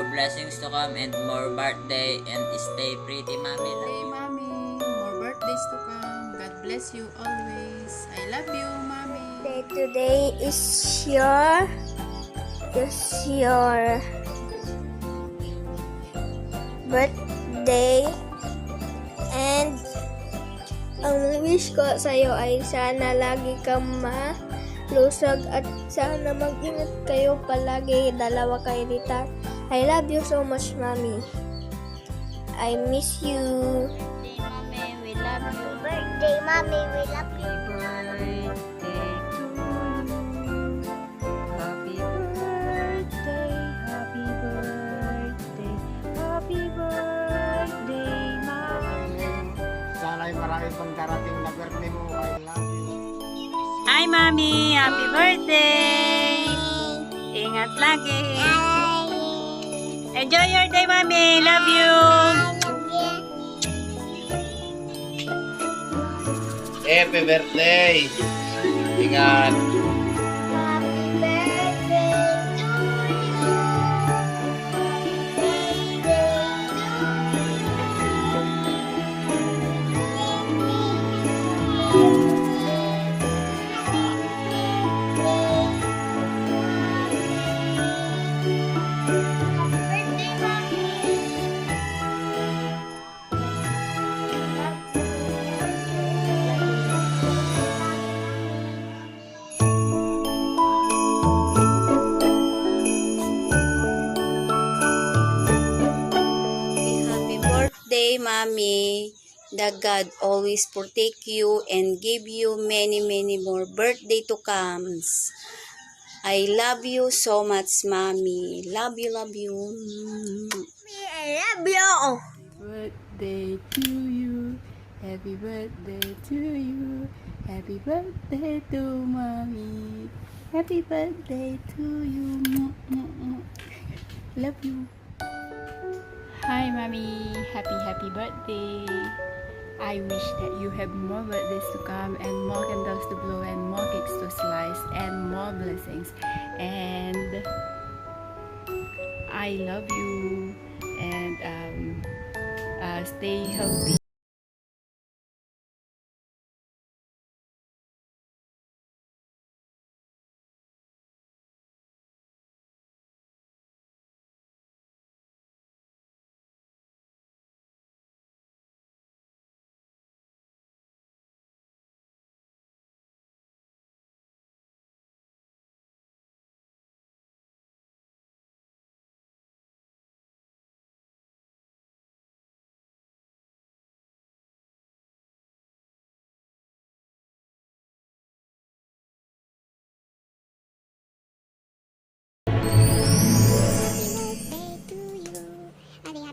Blessings to come and more birthday and stay pretty, mommy. Hey, mommy. More birthdays to come. God bless you always. I love you, mommy. Today is your birthday, and ang wish ko sa'yo ay sana lagi kang malusog at sana mag-ingat kayo palagi, dalawa kayo dito. I love you so much, mommy. I miss you. Mommy, we love you. Birthday, mommy, we love you. Happy birthday, happy birthday, happy birthday, mommy. Sana'y marami pang darating na birthday mo. I love you. Hi, Mami! Happy birthday! Ingat lagi! Enjoy your day, Mami! Love you! Happy birthday! Ingat! Happy birthday, Mami! The God always protect you and give you many, many more birthday to comes. I love you so much, Mami. Love you, love you. I love you. Birthday to you. Happy birthday to you. Happy birthday to mommy. Happy birthday to you. Love you. Hi, Mommy. Happy birthday. I wish that you have more birthdays to come and more candles to blow and more cakes to slice and more blessings. And I love you and stay healthy.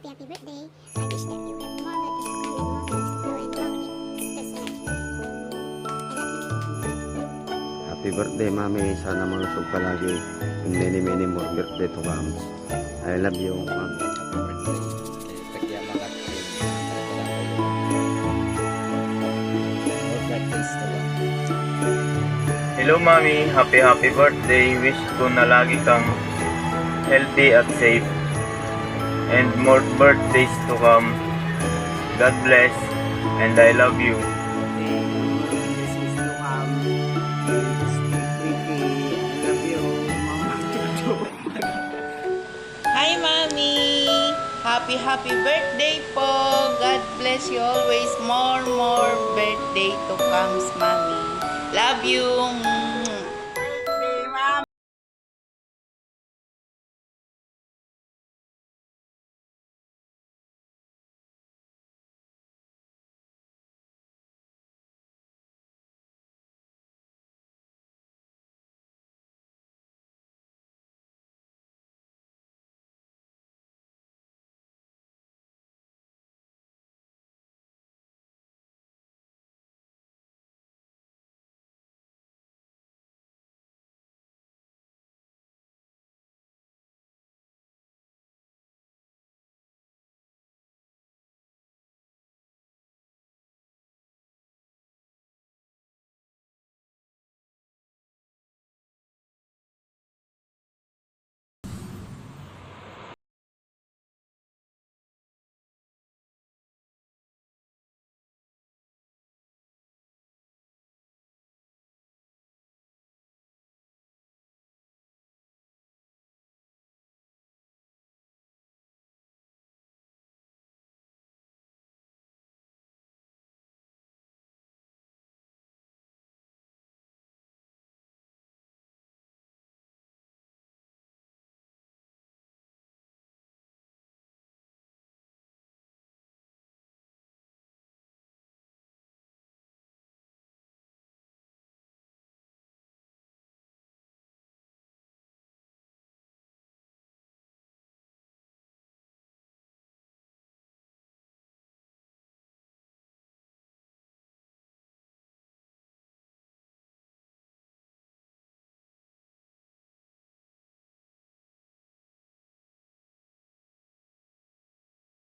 Happy birthday. I wish that you have more birthdays to come and more candles to blow and more cakes to slice. Happy birthday, Mami. Sana malusog ka lagi. And many, many more birthday to come. I love you, Mami. Hello Mami, happy birthday. Wish ko na lagi kang healthy at safe. And more birthdays to come. God bless and I love you. Hi, Mami! Happy birthday po! God bless you always. More birthday to comes, Mami. Love you!